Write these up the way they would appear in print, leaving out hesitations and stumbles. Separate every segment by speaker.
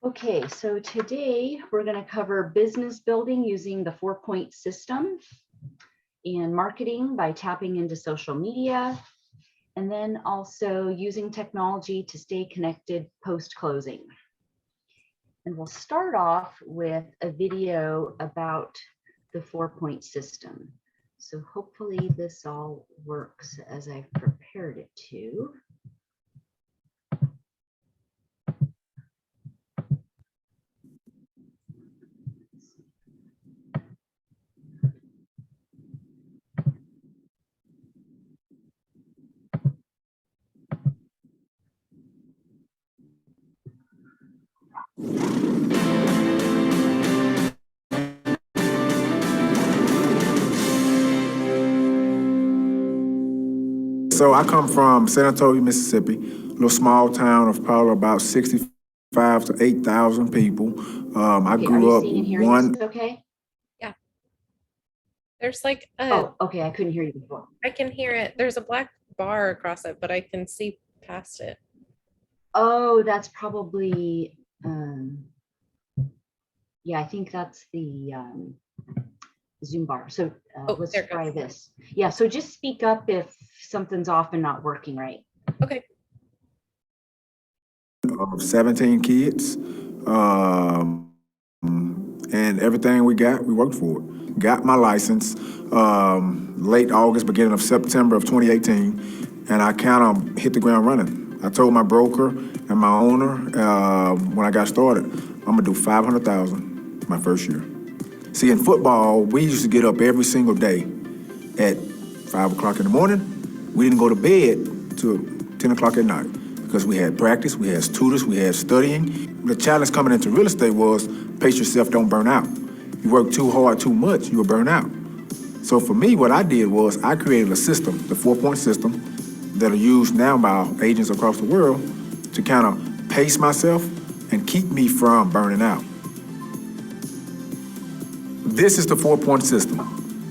Speaker 1: Okay, so today we're going to cover business building using the 4-point system and marketing by tapping into social media, and then also using technology to stay connected post-closing. And we'll start off with a video about the 4-point system. So hopefully this all works as I've prepared it to.
Speaker 2: So I come from San Antonio, Mississippi, a little small town of probably about 65 to 8,000 people. I
Speaker 1: Okay,
Speaker 2: grew up
Speaker 1: seeing and hearing
Speaker 2: one.
Speaker 1: this okay?
Speaker 3: Yeah. There's like a.
Speaker 1: Oh, okay. I couldn't hear you before.
Speaker 3: I can hear it. There's a black bar across it, but I can see past it.
Speaker 1: Oh, that's probably. Yeah, I think that's the Zoom bar. So let's try this. Yeah, so just speak up if something's off and not working right.
Speaker 3: Okay.
Speaker 2: 17 kids, and everything we got, we worked for it. Got my license late August, beginning of September of 2018, and I kind of hit the ground running. I told my broker and my owner when I got started, I'm gonna do 500,000 my first year. See, in football, we used to get up every single day at 5 o'clock in the morning. We didn't go to bed till 10 o'clock at night because we had practice, we had tutors, we had studying. The challenge coming into real estate was pace yourself, don't burn out. You work too hard, too much, you will burn out. So for me, what I did was I created a system, the 4-point system, that are used now by agents across the world to kind of pace myself and keep me from burning out. This is the 4-point system.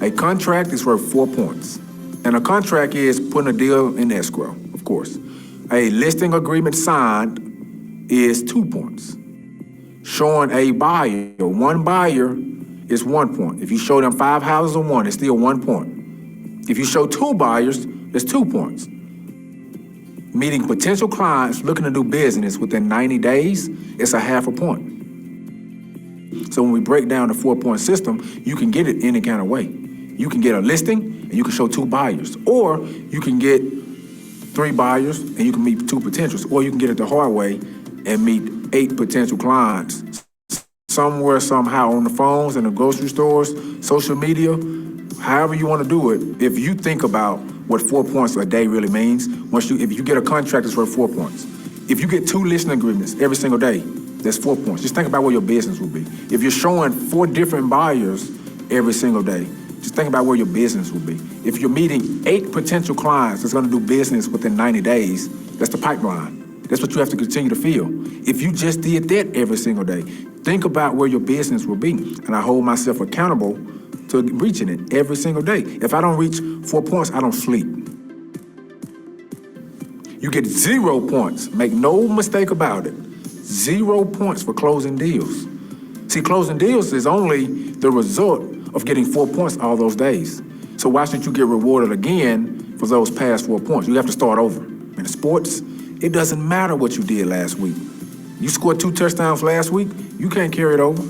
Speaker 2: A contract is worth 4 points. And a contract is putting a deal in escrow, of course. A listing agreement signed is 2 points. Showing a buyer, one buyer is 1 point. If you show them 5 houses or one, it's still 1 point. If you show 2 buyers, it's 2 points. Meeting potential clients looking to do business within 90 days, it's a half a point. So when we break down the 4-point system, you can get it any kind of way. You can get a listing and you can show 2 buyers, or you can get 3 buyers and you can meet 2 potentials, or you can get it the hard way and meet 8 potential clients somewhere, somehow, on the phones, in the grocery stores, social media, however you want to do it. If you think about what 4 points a day really means, if you get a contract, it's worth 4 points. If you get 2 listing agreements every single day, that's 4 points. Just think about where your business will be. If you're showing 4 different buyers every single day, just think about where your business will be. If you're meeting 8 potential clients that's gonna do business within 90 days, that's the pipeline. That's what you have to continue to fill. If you just did that every single day, think about where your business will be. And I hold myself accountable to reaching it every single day. If I don't reach 4 points, I don't sleep. You get 0 points. Make no mistake about it. 0 points for closing deals. See, closing deals is only the result of getting 4 points all those days. So why should you get rewarded again for those past 4 points? You have to start over. In sports, it doesn't matter what you did last week. You scored 2 touchdowns last week, you can't carry it over.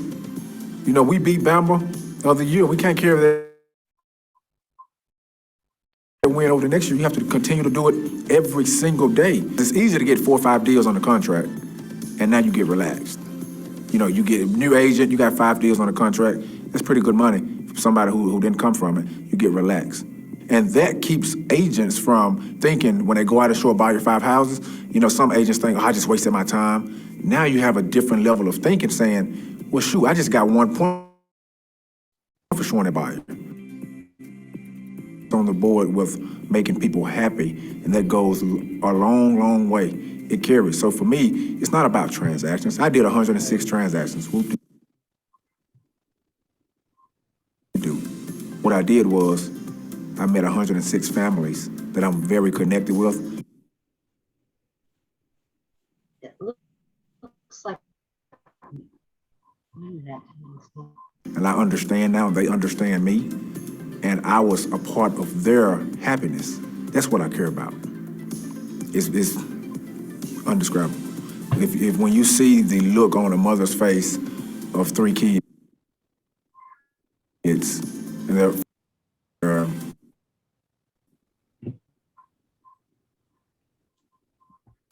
Speaker 2: You know, we beat Bama the other year. We can't carry that win over the next year. You have to continue to do it every single day. It's easy to get 4 or 5 deals on the contract, and now you get relaxed. You know, you get a new agent, you got 5 deals on the contract. That's pretty good money for somebody who didn't come from it. You get relaxed. And that keeps agents from thinking when they go out and show a buyer 5 houses, you know, some agents think, oh, I just wasted my time. Now you have a different level of thinking saying, well, shoot, I just got 1 point for showing a buyer. On the board with making people happy, and that goes a long, long way. It carries. So for me, it's not about transactions. I did 106 transactions. What I did was I met 106 families that I'm very connected with.
Speaker 1: It looks like
Speaker 2: And I understand now, they understand me, and I was a part of their happiness. That's what I care about. It's undescribable. If when you see the look on a mother's face of 3 kids, and their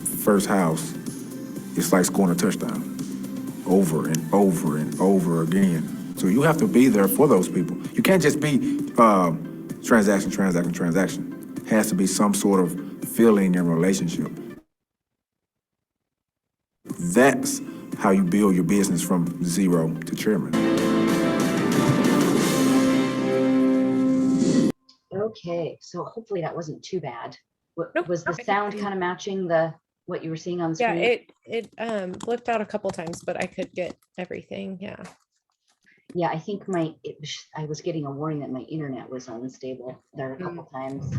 Speaker 2: first house, it's like scoring a touchdown over and over and over again. So you have to be there for those people. You can't just be transaction. It has to be some sort of feeling and relationship. That's how you build your business from zero to chairman.
Speaker 1: Okay, so hopefully that wasn't too bad.
Speaker 3: Nope,
Speaker 1: Was the
Speaker 3: I
Speaker 1: sound
Speaker 3: could-
Speaker 1: kind of matching what you were seeing on the
Speaker 3: Yeah,
Speaker 1: screen?
Speaker 3: it blipped out a couple times, but I could get everything. Yeah.
Speaker 1: Yeah, I think I was getting a warning that my internet was unstable there a couple times.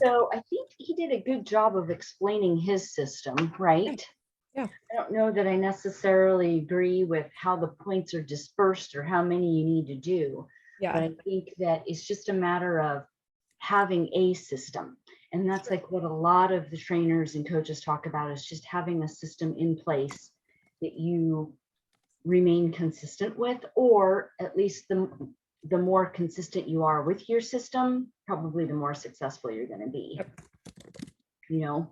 Speaker 1: So I think he did a good job of explaining his system, right?
Speaker 3: Yeah.
Speaker 1: I don't know that I necessarily agree with how the points are dispersed or how many you need to do.
Speaker 3: Yeah.
Speaker 1: But I think that it's just a matter of having a system. And that's like what a lot of the trainers and coaches talk about, is just having a system in place that you remain consistent with, or at least the more consistent you are with your system, probably the more successful you're going to be.
Speaker 3: Yep.
Speaker 1: You know?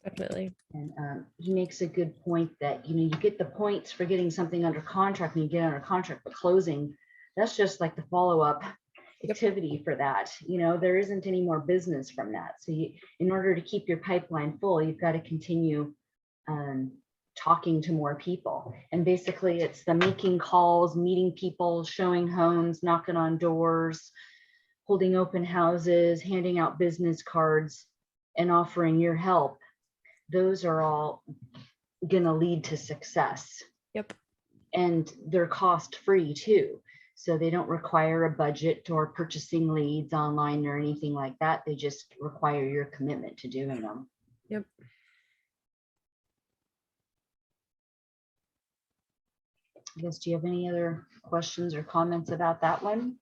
Speaker 3: Definitely.
Speaker 1: And he makes a good point that, you get the points for getting something under contract when you get under contract, but closing, that's just like the follow-up activity for that. There isn't any more business from that. So in order to keep your pipeline full, you've got to continue talking to more people. And basically it's the making calls, meeting people, showing homes, knocking on doors, holding open houses, handing out business cards, and offering your help. Those are all going to lead to success.
Speaker 3: Yep.
Speaker 1: And they're cost free too. So they don't require a budget or purchasing leads online or anything like that. They just require your commitment to doing them.
Speaker 3: Yep.
Speaker 1: I guess, do you have any other questions or comments about that one?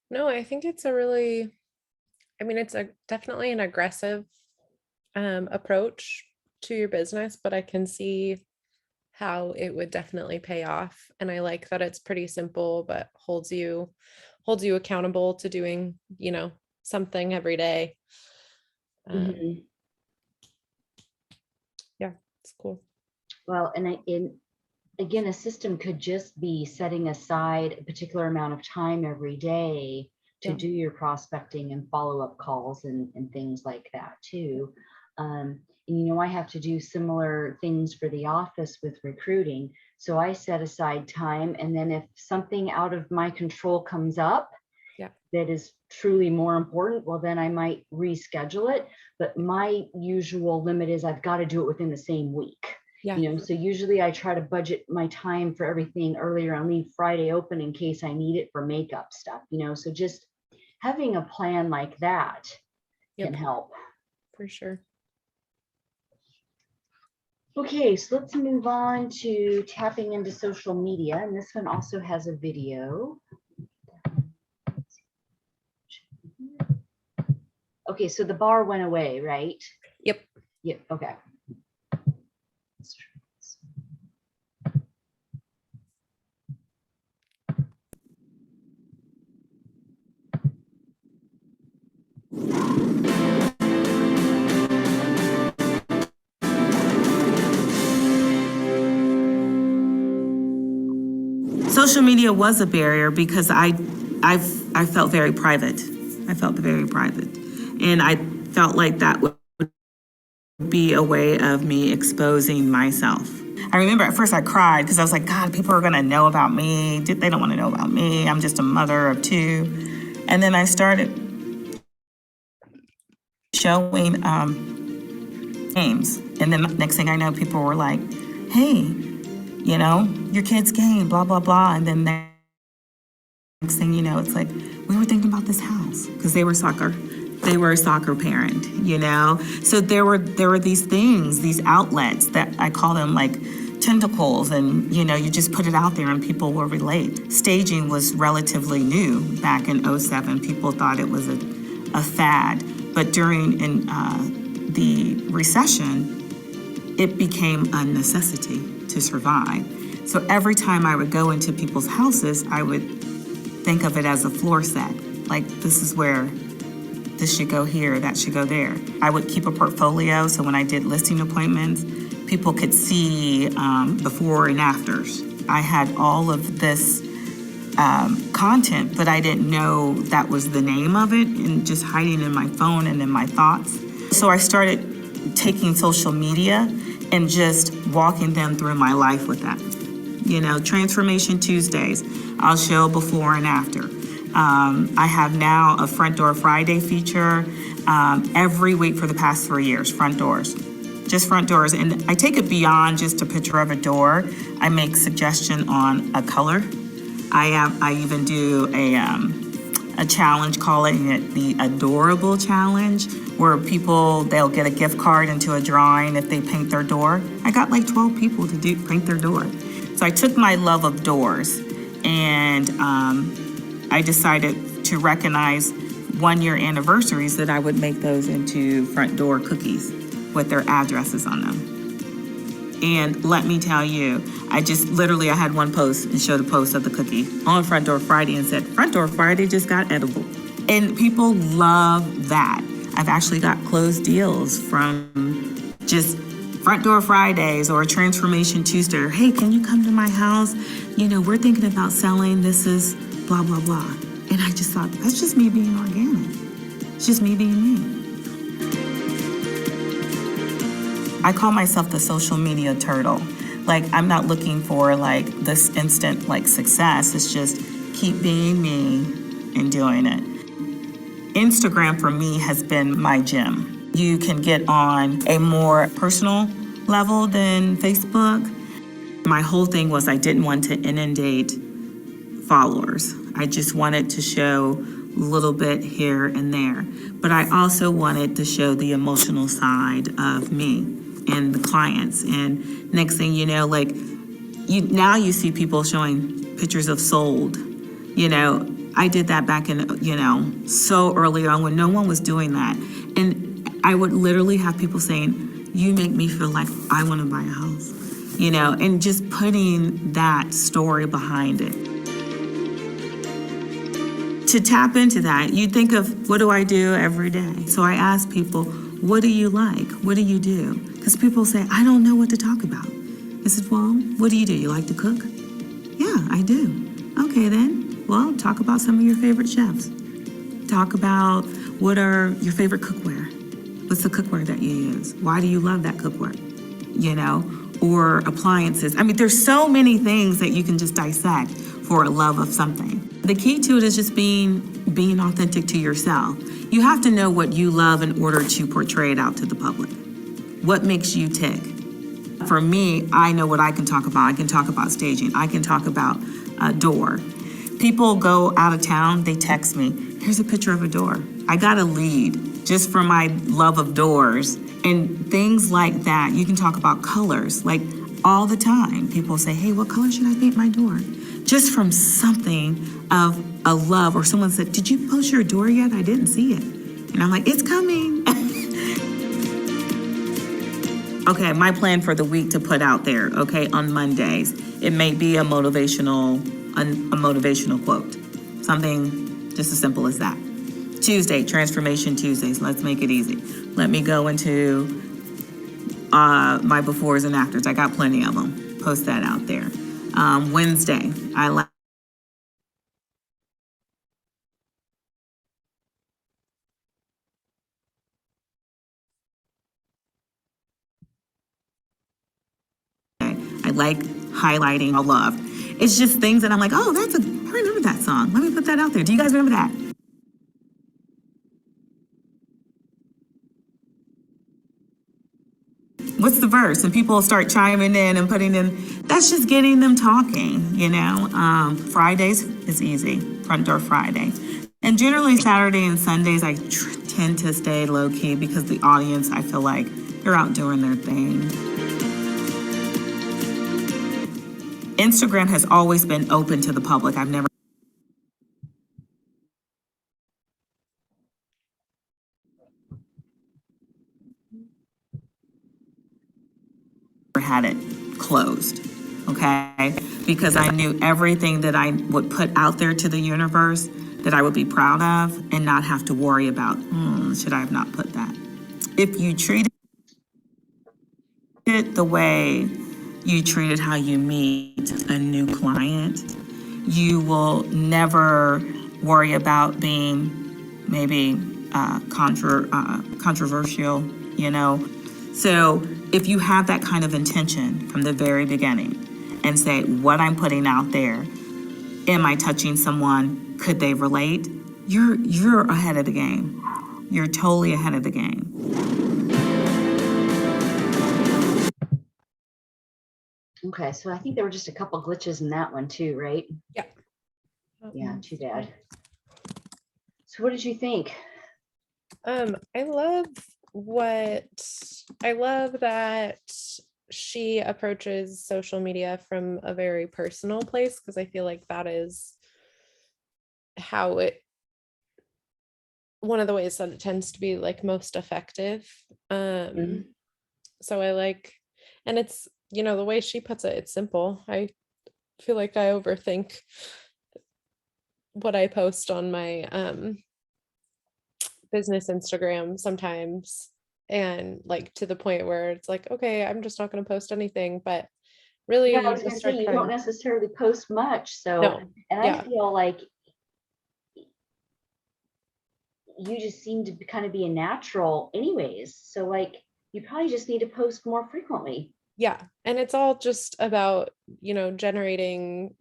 Speaker 3: No, I think it's it's definitely an aggressive approach to your business, but I can see how it would definitely pay off. And I like that it's pretty simple, but holds you accountable to doing, something every day. Yeah, it's cool.
Speaker 1: Well, and again, a system could just be setting aside a particular amount of time every day to do your prospecting and follow-up calls and things like that too. And I have to do similar things for the office with recruiting. So I set aside time, and then if something out of my control comes up that is truly more important, well, then I might reschedule it. But my usual limit is I've got to do it within the same week.
Speaker 3: Yeah.
Speaker 1: So usually I try to budget my time for everything earlier and leave Friday open in case I need it for makeup stuff, so just having a plan like that can help.
Speaker 3: For sure.
Speaker 1: Okay, so let's move on to tapping into social media. And this one also has a video. Okay, so the bar went away, right?
Speaker 3: Yep.
Speaker 1: Yep, okay.
Speaker 4: Social media was a barrier because I felt very private. I felt very private. And I felt like that would be a way of me exposing myself. I remember at first I cried because I was like, God, people are going to know about me. They don't want to know about me. I'm just a mother of 2. And then I started showing games. And then next thing I know, people were like, hey, your kid's game, blah, blah, blah. And then next thing you know, it's like, we were thinking about this house because they were a soccer parent, So there were these things, these outlets that I call them like tentacles, and you just put it out there and people will relate. Staging was relatively new back in '07. People thought it was a fad, but during the recession, it became a necessity to survive. So every time I would go into people's houses, I would think of it as a floor set. Like, this is where this should go here, that should go there. I would keep a portfolio, so when I did listing appointments, people could see before and afters. I had all of this content, but I didn't know that was the name of it, and just hiding in my phone and in my thoughts. So I started taking social media and just walking them through my life with that. Transformation Tuesdays, I'll show before and after. I have now a Front Door Friday feature every week for the past 3 years, front doors. Just front doors. And I take it beyond just a picture of a door. I make suggestion on a color. I even do a challenge, calling it the Adorable Challenge, where they'll get a gift card into a drawing if they paint their door. I got like 12 people to paint their door. So I took my love of doors, and I decided to recognize 1-year anniversaries that I would make those into front door cookies with their addresses on them. And let me tell you, I had one post and showed a post of the cookie on Front Door Friday and said, Front Door Friday just got edible. And people love that. I've actually got closed deals from just Front Door Fridays or Transformation Tuesday. Or, hey, can you come to my house? We're thinking about selling. This is blah, blah, blah. And I just thought, that's just me being organic. It's just me being me. I call myself the social media turtle. Like, I'm not looking for this instant success. It's just keep being me and doing it. Instagram for me has been my gym. You can get on a more personal level than Facebook. My whole thing was I didn't want to inundate followers. I just wanted to show a little bit here and there. But I also wanted to show the emotional side of me and the clients. And next thing you know, now you see people showing pictures of sold. I did that back in, so early on when no one was doing that. And I would literally have people saying, you make me feel like I want to buy a house, and just putting that story behind it. To tap into that, you think of, what do I do every day? So I ask people, what do you like? What do you do? Because people say, I don't know what to talk about. I said, well, what do? You like to cook? Yeah, I do. Okay, then. Well, talk about some of your favorite chefs. Talk about what are your favorite cookware. What's the cookware that you use? Why do you love that cookware? Or appliances. I mean, there's so many things that you can just dissect for a love of something. The key to it is just being authentic to yourself. You have to know what you love in order to portray it out to the public. What makes you tick? For me, I know what I can talk about. I can talk about staging. I can talk about a door. People go out of town, they text me, here's a picture of a door. I got a lead just for my love of doors and things like that. You can talk about colors, all the time. People say, hey, what color should I paint my door? Just from something of a love, or someone said, did you post your door yet? I didn't see it. And I'm like, it's coming. Okay, my plan for the week to put out there, on Mondays, it may be a motivational quote, something just as simple as that. Tuesday, Transformation Tuesdays, let's make it easy. Let me go into my befores and afters. I got plenty of them. Post that out there. Wednesday, I like highlighting a love. It's just things that I'm like, oh, I remember that song. Let me put that out there. Do you guys remember that? What's the verse? And people start chiming in and putting in, that's just getting them talking, Fridays is easy, Front Door Friday. And generally Saturday and Sundays, I tend to stay low key because the audience, I feel like they're out doing their thing. Instagram has always been open to the public. I've never had it closed, okay? Because I knew everything that I would put out there to the universe that I would be proud of and not have to worry about, should I have not put that? If you treat it the way you treat it how you meet a new client, you will never worry about being maybe controversial, you know? So if you have that kind of intention from the very beginning and say, what I'm putting out there, am I touching someone? Could they relate? You're ahead of the game. You're totally ahead of the game.
Speaker 1: Okay, so I think there were just a couple glitches in that one too, right?
Speaker 3: Yeah.
Speaker 1: Yeah, too bad. So what did you think?
Speaker 3: I love that she approaches social media from a very personal place, because I feel like that is how one of the ways that it tends to be like most effective. So I like, and it's, the way she puts it, it's simple. I feel like I overthink what I post on my business Instagram sometimes, and like to the point where it's like, okay, I'm just not going to post anything, but really
Speaker 1: Yeah, I
Speaker 3: you
Speaker 1: was gonna
Speaker 3: just
Speaker 1: say,
Speaker 3: start
Speaker 1: you don't
Speaker 3: trying.
Speaker 1: necessarily post much, so,
Speaker 3: No,
Speaker 1: and I
Speaker 3: yeah,
Speaker 1: feel like you just seem to kind of be a natural anyways, so like, you probably just need to post more frequently.
Speaker 3: yeah, and it's all just about, generating,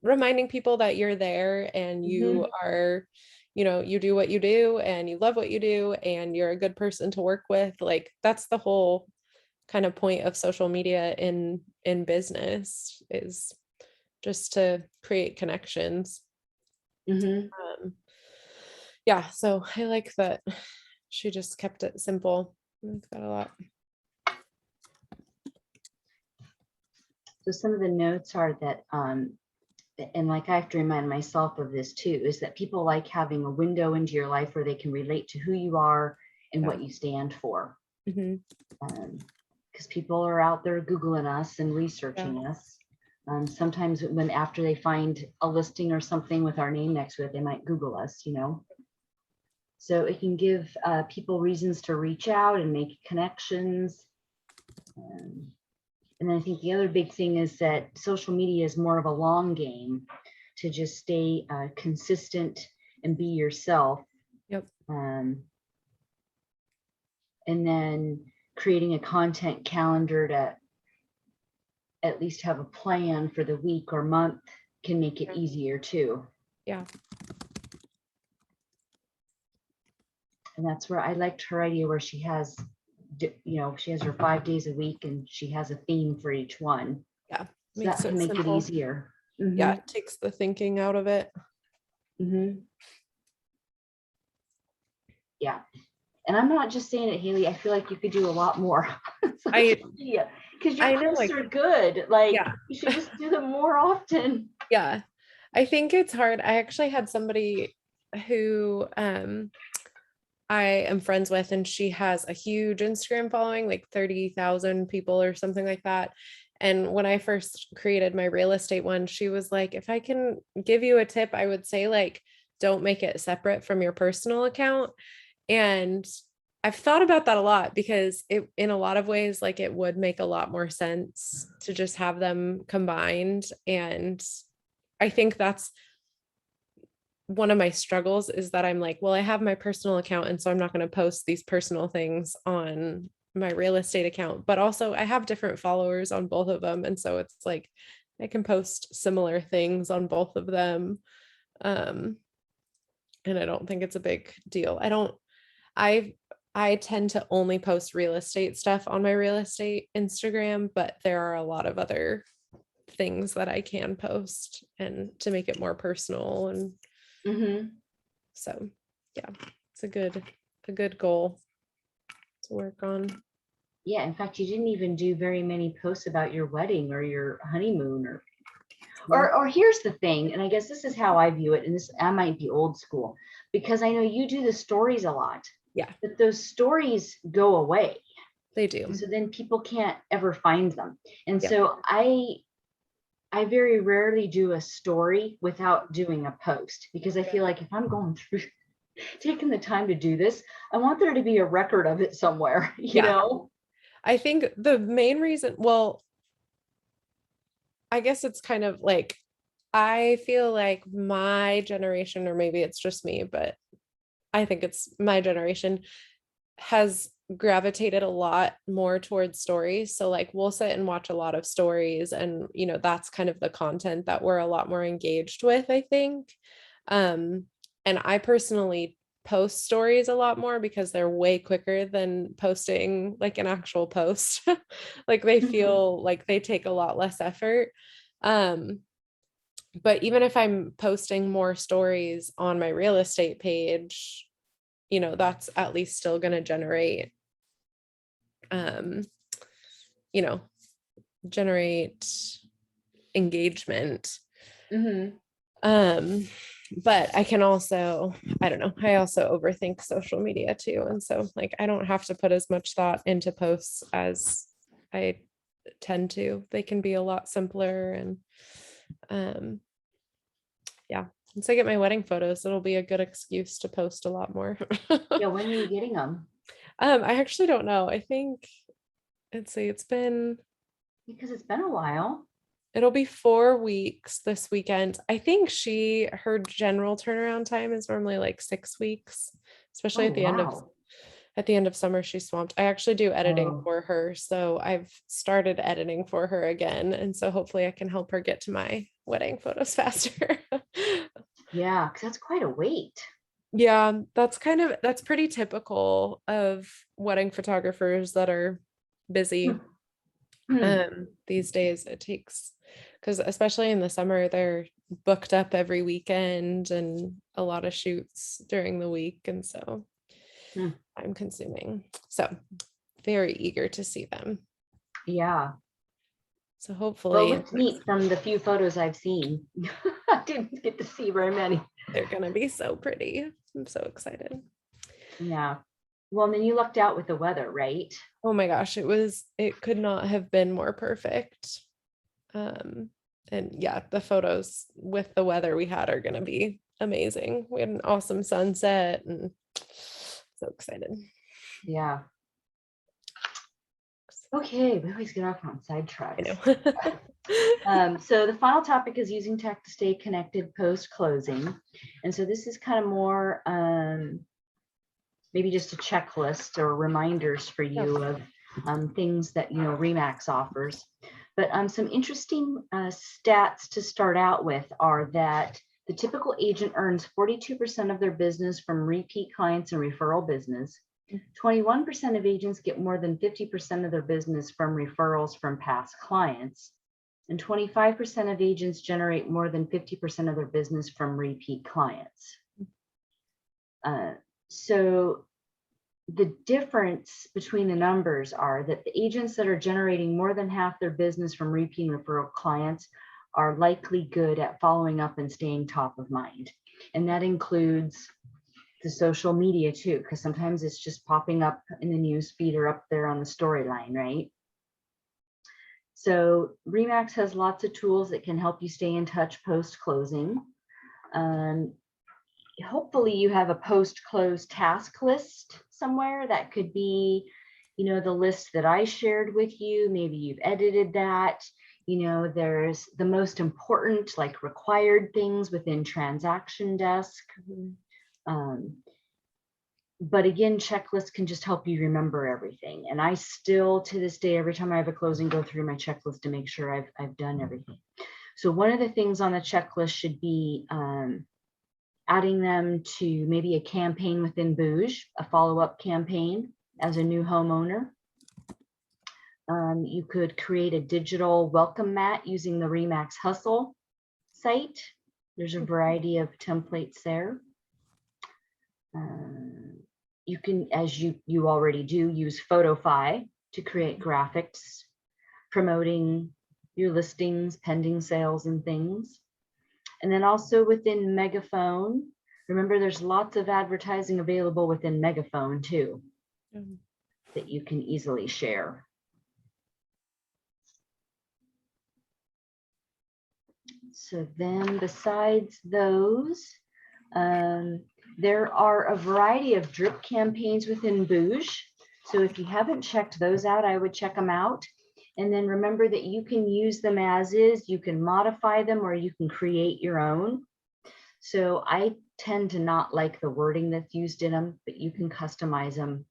Speaker 3: reminding people that you're there and you are, you do what you do and you love what you do and you're a good person to work with. Like that's the whole kind of point of social media in business, is just to create connections.
Speaker 1: Mm-hmm.
Speaker 3: Yeah, so I like that she just kept it simple. It's got a lot.
Speaker 1: So some of the notes are that, and like I have to remind myself of this too, is that people like having a window into your life where they can relate to who you are and what you stand for.
Speaker 3: Mm-hmm.
Speaker 1: Because people are out there Googling us and researching us. Sometimes when after they find a listing or something with our name next to it, they might Google us, So it can give people reasons to reach out and make connections. And I think the other big thing is that social media is more of a long game, to just stay consistent and be yourself.
Speaker 3: Yep.
Speaker 1: And then creating a content calendar to at least have a plan for the week or month can make it easier too.
Speaker 3: Yeah.
Speaker 1: And that's where I liked her idea, where she has, she has her 5 days a week and she has a theme for each one.
Speaker 3: Yeah.
Speaker 1: So that can make it
Speaker 3: simple.
Speaker 1: easier.
Speaker 3: Yeah, it takes the thinking out of it.
Speaker 1: Yeah. And I'm not just saying it, Haley. I feel like you could do a lot more. Yeah, because your posts are good. Like, you should just do them more often.
Speaker 3: Yeah, I think it's hard. I actually had somebody who I am friends with, and she has a huge Instagram following, like 30,000 people or something like that. And when I first created my real estate one, she was like, if I can give you a tip, I would say, like, don't make it separate from your personal account. And I've thought about that a lot, because it, in a lot of ways, like it would make a lot more sense to just have them combined. And I think that's one of my struggles, is that I'm like, well, I have my personal account, and so I'm not going to post these personal things on my real estate account, but also I have different followers on both of them. And so it's like, I can post similar things on both of them. And I don't think it's a big deal. I tend to only post real estate stuff on my real estate Instagram, but there are a lot of other things that I can post and to make it more personal. And so, yeah, it's a good goal to work on.
Speaker 1: Yeah, in fact, you didn't even do very many posts about your wedding or your honeymoon or here's the thing, and I guess this is how I view it, and this I might be old school because I know you do the stories a lot,
Speaker 3: Yeah,
Speaker 1: but those stories go away.
Speaker 3: they do.
Speaker 1: And so then people can't ever find them. And
Speaker 3: Yep.
Speaker 1: so I very rarely do a story without doing a post because I feel like if I'm going through taking the time to do this, I want there to be a record of it somewhere, you
Speaker 3: Yeah.
Speaker 1: know?
Speaker 3: I think the main reason, well, I guess it's kind of like, I feel like my generation, or maybe it's just me, but I think it's my generation, has gravitated a lot more towards stories. So like we'll sit and watch a lot of stories, and that's kind of the content that we're a lot more engaged with, I think. And I personally post stories a lot more because they're way quicker than posting like an actual post. Like they feel like they take a lot less effort. But even if I'm posting more stories on my real estate page, that's at least still going to generate you know generate engagement.
Speaker 1: Mm-hmm.
Speaker 3: But I can also, I don't know, I also overthink social media too, and so like I don't have to put as much thought into posts as I tend to. They can be a lot simpler, and yeah, once I get my wedding photos, it'll be a good excuse to post a lot more.
Speaker 1: Yeah, when are you getting them?
Speaker 3: I actually don't know. I think, let's see,
Speaker 1: Because it's been a while.
Speaker 3: it'll be 4 weeks this weekend. I think her general turnaround time is normally like 6 weeks, especially
Speaker 1: Oh,
Speaker 3: at the end of summer. She's swamped. I actually do editing
Speaker 1: Oh.
Speaker 3: for her, so I've started editing for her again, and so hopefully I can help her get to my wedding photos faster.
Speaker 1: Yeah, because that's quite a wait.
Speaker 3: Yeah, that's pretty typical of wedding photographers that are busy. These days it takes, because especially in the summer, they're booked up every weekend and a lot of shoots during the week. And so
Speaker 1: Hmm.
Speaker 3: I'm consuming. So very eager to see them.
Speaker 1: Yeah.
Speaker 3: So
Speaker 1: Well,
Speaker 3: hopefully
Speaker 1: it looks neat from the few photos I've seen. I didn't get to see very many.
Speaker 3: they're gonna be so pretty. I'm so excited.
Speaker 1: Yeah. Well, and then you lucked out with the weather, right?
Speaker 3: Oh my gosh, it could not have been more perfect. And yeah, the photos with the weather we had are gonna be amazing. We had an awesome sunset, and so excited.
Speaker 1: Yeah. Okay, we always get off on
Speaker 3: I
Speaker 1: sidetracks.
Speaker 3: know.
Speaker 1: So the final topic is using tech to stay connected post-closing. And so this is kind of more maybe just a checklist or reminders for you of things that, Remax offers. But some interesting stats to start out with are that the typical agent earns 42% of their business from repeat clients and referral business. 21% of agents get more than 50% of their business from referrals from past clients. And 25% of agents generate more than 50% of their business from repeat clients. So the difference between the numbers are that the agents that are generating more than half their business from repeat and referral clients are likely good at following up and staying top of mind. And that includes the social media too, because sometimes it's just popping up in the news feed or up there on the storyline, right? So Remax has lots of tools that can help you stay in touch post-closing. Hopefully you have a post-close task list somewhere. That could be, the list that I shared with you. Maybe you've edited that. There's the most important, like required things within transaction desk. But again, checklists can just help you remember everything. And I still, to this day, every time I have a closing, go through my checklist to make sure I've done everything. So one of the things on the checklist should be adding them to maybe a campaign within Bouge, a follow-up campaign as a new homeowner. You could create a digital welcome mat using the Remax Hustle site. There's a variety of templates there. You can, as you already do, use PhotoFi to create graphics promoting your listings, pending sales and things. And then also within Megaphone, remember there's lots of advertising available within Megaphone too, that you can easily share. So then besides those, there are a variety of drip campaigns within Booge. So if you haven't checked those out, I would check them out. And then remember that you can use them as is, you can modify them, or you can create your own. So I tend to not like the wording that's used in them, but you can customize them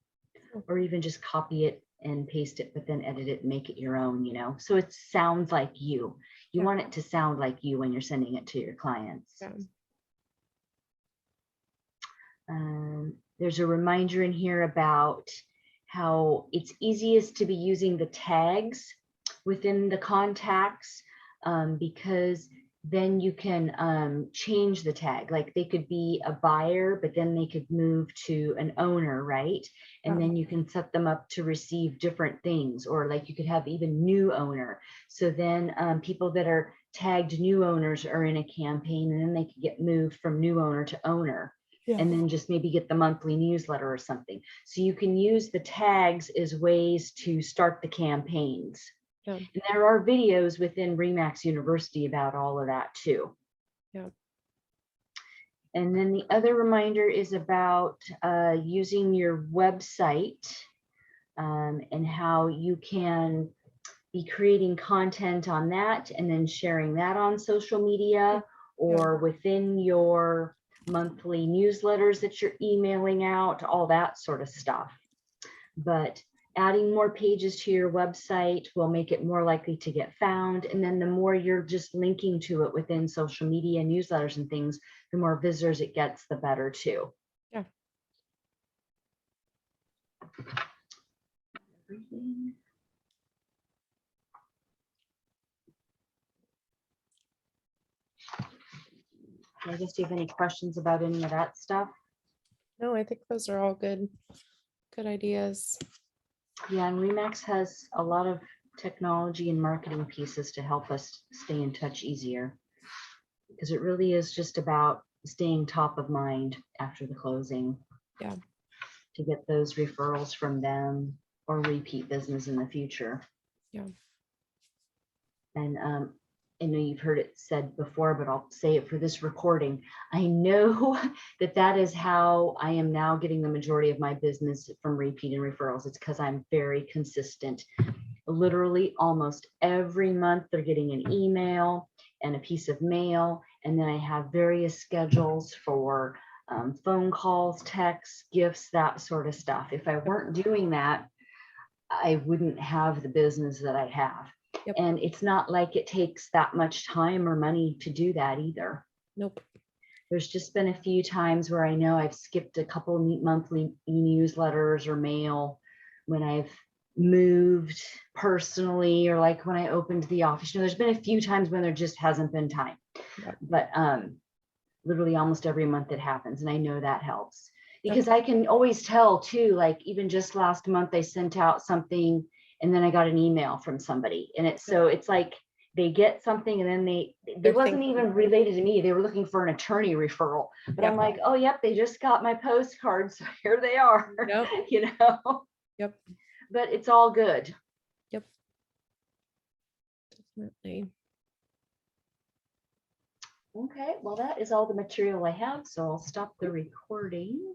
Speaker 1: or even just copy it and paste it, but then edit it and make it your own, you know? So it sounds like you. You want it to sound like you when you're sending it to your clients.
Speaker 3: Yeah.
Speaker 1: There's a reminder in here about how it's easiest to be using the tags within the contacts, because then you can change the tag. Like they could be a buyer, but then they could move to an owner, right? And then you can set them up to receive different things, or like you could have even new owner. So then people that are tagged new owners are in a campaign, and then they could get moved from new owner to owner. And then just maybe get the monthly newsletter or something. So you can use the tags as ways to start the campaigns.
Speaker 3: Yeah.
Speaker 1: And there are videos within Remax University about all of that too.
Speaker 3: Yeah.
Speaker 1: And then the other reminder is about using your website and how you can be creating content on that and then sharing that on social media or within your monthly newsletters that you're emailing out, all that sort of stuff. But adding more pages to your website will make it more likely to get found. And then the more you're just linking to it within social media, newsletters and things, the more visitors it gets, the better too.
Speaker 3: Yeah.
Speaker 1: I guess, do you have any questions about any of that stuff?
Speaker 3: No, I think those are all good ideas.
Speaker 1: Yeah, and Remax has a lot of technology and marketing pieces to help us stay in touch easier, because it really is just about staying top of mind after the closing.
Speaker 3: Yeah.
Speaker 1: To get those referrals from them or repeat business in the future.
Speaker 3: Yeah.
Speaker 1: And I know you've heard it said before, but I'll say it for this recording. I know that that is how I am now getting the majority of my business from repeat and referrals. It's because I'm very consistent. Literally almost every month they're getting an email and a piece of mail. And then I have various schedules for phone calls, texts, gifts, that sort of stuff. If I weren't doing that, I wouldn't have the business that I have.
Speaker 3: Yep.
Speaker 1: And it's not like it takes that much time or money to do that either.
Speaker 3: Nope.
Speaker 1: There's just been a few times where I know I've skipped a couple monthly newsletters or mail when I've moved personally, or like when I opened the office. You know, there's been a few times when there just hasn't been time.
Speaker 3: Yep.
Speaker 1: But literally almost every month it happens, and I know that helps because I can always tell too. Like even just last month, I sent out something and then I got an email from somebody, and it's so it's like they get something and then they wasn't even related to me. They were looking for an attorney referral, but I'm like, oh yep, they just got my postcard, so here they are.
Speaker 3: Yep.
Speaker 1: You know.
Speaker 3: Yep.
Speaker 1: But it's all good.
Speaker 3: Yep. Definitely.
Speaker 1: Okay, well, that is all the material I have, so I'll stop the recording.